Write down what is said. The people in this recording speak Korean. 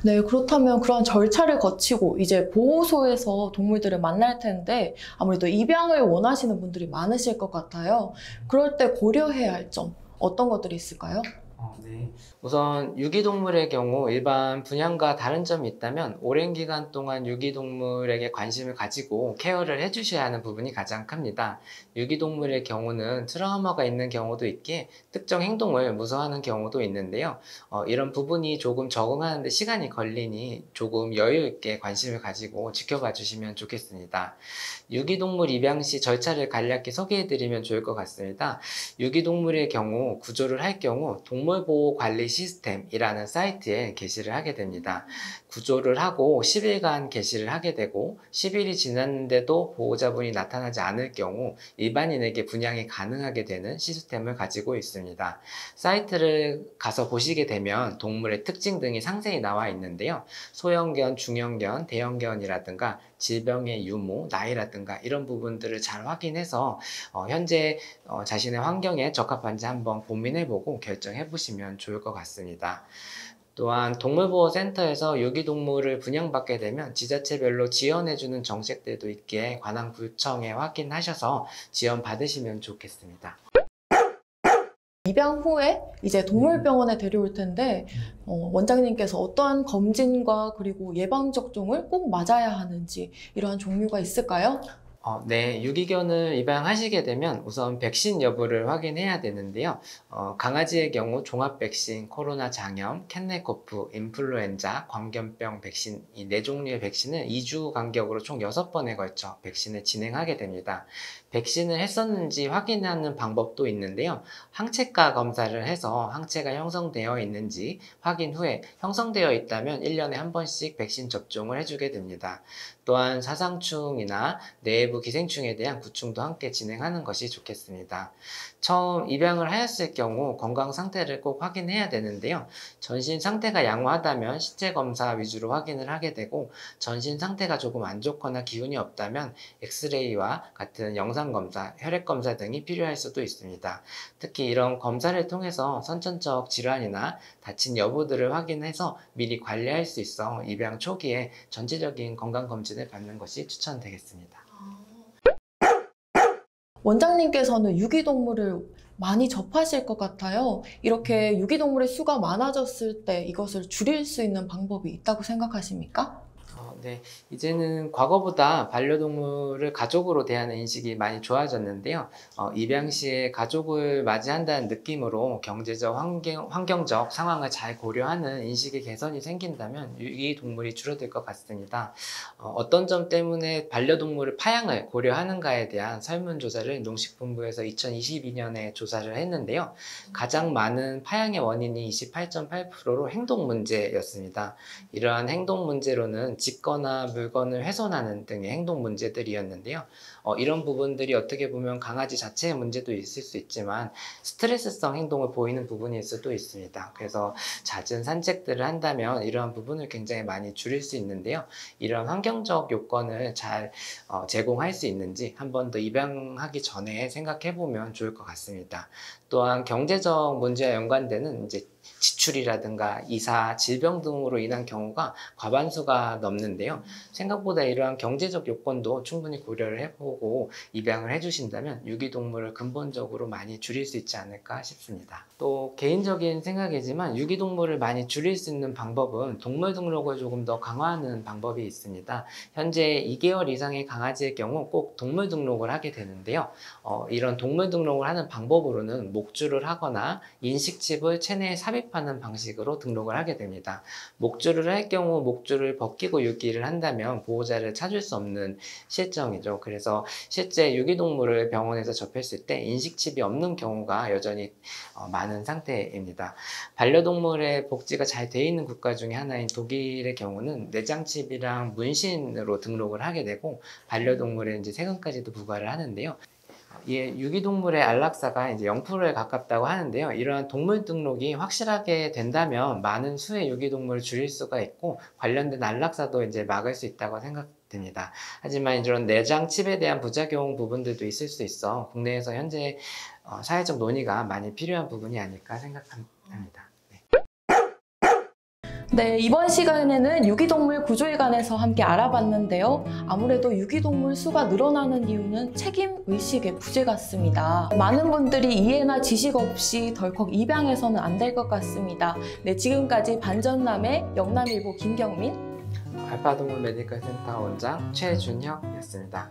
네, 그렇다면 그런 절차를 거치고 이제 보호소에서 동물들을 만날 텐데 아무래도 입양을 원하시는 분들이 많으실 것 같아요. 그럴 때 고려해야 할 점 어떤 것들이 있을까요? 네. 우선 유기동물의 경우 일반 분양과 다른 점이 있다면 오랜 기간 동안 유기동물에게 관심을 가지고 케어를 해주셔야 하는 부분이 가장 큽니다. 유기동물의 경우는 트라우마가 있는 경우도 있기에 특정 행동을 무서워하는 경우도 있는데요. 이런 부분이 조금 적응하는 데 시간이 걸리니 조금 여유 있게 관심을 가지고 지켜봐 주시면 좋겠습니다. 유기동물 입양 시 절차를 간략히 소개해 드리면 좋을 것 같습니다. 유기동물의 경우 구조를 할 경우 동물보호관리 시스템이라는 사이트에 게시를 하게 됩니다. 구조를 하고 10일간 게시를 하게 되고 10일이 지났는데도 보호자분이 나타나지 않을 경우 일반인에게 분양이 가능하게 되는 시스템을 가지고 있습니다. 사이트를 가서 보시게 되면 동물의 특징 등이 상세히 나와 있는데요. 소형견, 중형견, 대형견이라든가 질병의 유무, 나이라든가 이런 부분들을 잘 확인해서 현재 자신의 환경에 적합한지 한번 고민해보고 결정해보시면 좋을 것 같습니다. 또한 동물보호센터에서 유기동물을 분양받게 되면 지자체별로 지원해주는 정책들도 있기에 관할 구청에 확인하셔서 지원 받으시면 좋겠습니다. 입양 후에 이제 동물병원에 데려올 텐데 원장님께서 어떠한 검진과 그리고 예방접종을 꼭 맞아야 하는지 이러한 종류가 있을까요? 네, 유기견을 입양하시게 되면 우선 백신 여부를 확인해야 되는데요. 강아지의 경우 종합 백신, 코로나 장염, 캣네코프, 인플루엔자, 광견병 백신 이 네 종류의 백신을 2주 간격으로 총 6번에 걸쳐 백신을 진행하게 됩니다. 백신을 했었는지 확인하는 방법도 있는데요. 항체가 검사를 해서 항체가 형성되어 있는지 확인 후에 형성되어 있다면 1년에 한 번씩 백신 접종을 해주게 됩니다. 또한 사상충이나 내부 기생충에 대한 구충도 함께 진행하는 것이 좋겠습니다. 처음 입양을 하였을 경우 건강 상태를 꼭 확인해야 되는데요. 전신 상태가 양호하다면 신체 검사 위주로 확인을 하게 되고 전신 상태가 조금 안 좋거나 기운이 없다면 엑스레이와 같은 영상 검사, 혈액 검사 등이 필요할 수도 있습니다. 특히 이런 검사를 통해서 선천적 질환이나 다친 여부들을 확인해서 미리 관리할 수 있어 입양 초기에 전체적인 건강 검진을 받는 것이 추천되겠습니다. 원장님께서는 유기동물을 많이 접하실 것 같아요. 이렇게 유기동물의 수가 많아졌을 때 이것을 줄일 수 있는 방법이 있다고 생각하십니까? 네. 이제는 과거보다 반려동물을 가족으로 대하는 인식이 많이 좋아졌는데요. 입양 시에 가족을 맞이한다는 느낌으로 경제적, 환경적 상황을 잘 고려하는 인식의 개선이 생긴다면 유기동물이 줄어들 것 같습니다. 어떤 점 때문에 반려동물을 파양을 고려하는가에 대한 설문조사를 농식품부에서 2022년에 조사를 했는데요. 가장 많은 파양의 원인이 28.8%로 행동 문제였습니다. 이러한 행동 문제로는 짖거나 물건을 훼손하는 등의 행동 문제들이었는데요. 이런 부분들이 어떻게 보면 강아지 자체의 문제도 있을 수 있지만 스트레스성 행동을 보이는 부분일 수도 있습니다. 그래서 잦은 산책들을 한다면 이러한 부분을 굉장히 많이 줄일 수 있는데요. 이런 환경적 요건을 잘 제공할 수 있는지 한 번 더 입양하기 전에 생각해 보면 좋을 것 같습니다. 또한 경제적 문제와 연관되는 이제 지출이라든가 이사, 질병 등으로 인한 경우가 과반수가 넘는데요. 생각보다 이러한 경제적 요건도 충분히 고려를 해보고 입양을 해주신다면 유기동물을 근본적으로 많이 줄일 수 있지 않을까 싶습니다. 또 개인적인 생각이지만 유기동물을 많이 줄일 수 있는 방법은 동물 등록을 조금 더 강화하는 방법이 있습니다. 현재 2개월 이상의 강아지의 경우 꼭 동물 등록을 하게 되는데요. 이런 동물 등록을 하는 방법으로는 목줄을 하거나 인식칩을 체내에 삽입하는 방식으로 등록을 하게 됩니다. 목줄을 할 경우 목줄을 벗기고 유기를 한다면 보호자를 찾을 수 없는 실정이죠. 그래서 실제 유기동물을 병원에서 접했을 때 인식칩이 없는 경우가 여전히 많은 상태입니다. 반려동물의 복지가 잘 돼 있는 국가 중에 하나인 독일의 경우는 내장칩이랑 문신으로 등록을 하게 되고 반려동물의 이제 세금까지도 부과를 하는데요. 유기동물의 안락사가 이제 0%에 가깝다고 하는데요. 이러한 동물 등록이 확실하게 된다면 많은 수의 유기동물을 줄일 수가 있고 관련된 안락사도 이제 막을 수 있다고 생각됩니다. 하지만 이런 내장 칩에 대한 부작용 부분들도 있을 수 있어 국내에서 현재 사회적 논의가 많이 필요한 부분이 아닐까 생각합니다. 네, 이번 시간에는 유기동물 구조에 관해서 함께 알아봤는데요. 아무래도 유기동물 수가 늘어나는 이유는 책임의식의 부재 같습니다. 많은 분들이 이해나 지식 없이 덜컥 입양해서는 안 될 것 같습니다. 네, 지금까지 반전남의 영남일보 김경민, 알파동물 메디컬 센터 원장 최준혁이었습니다.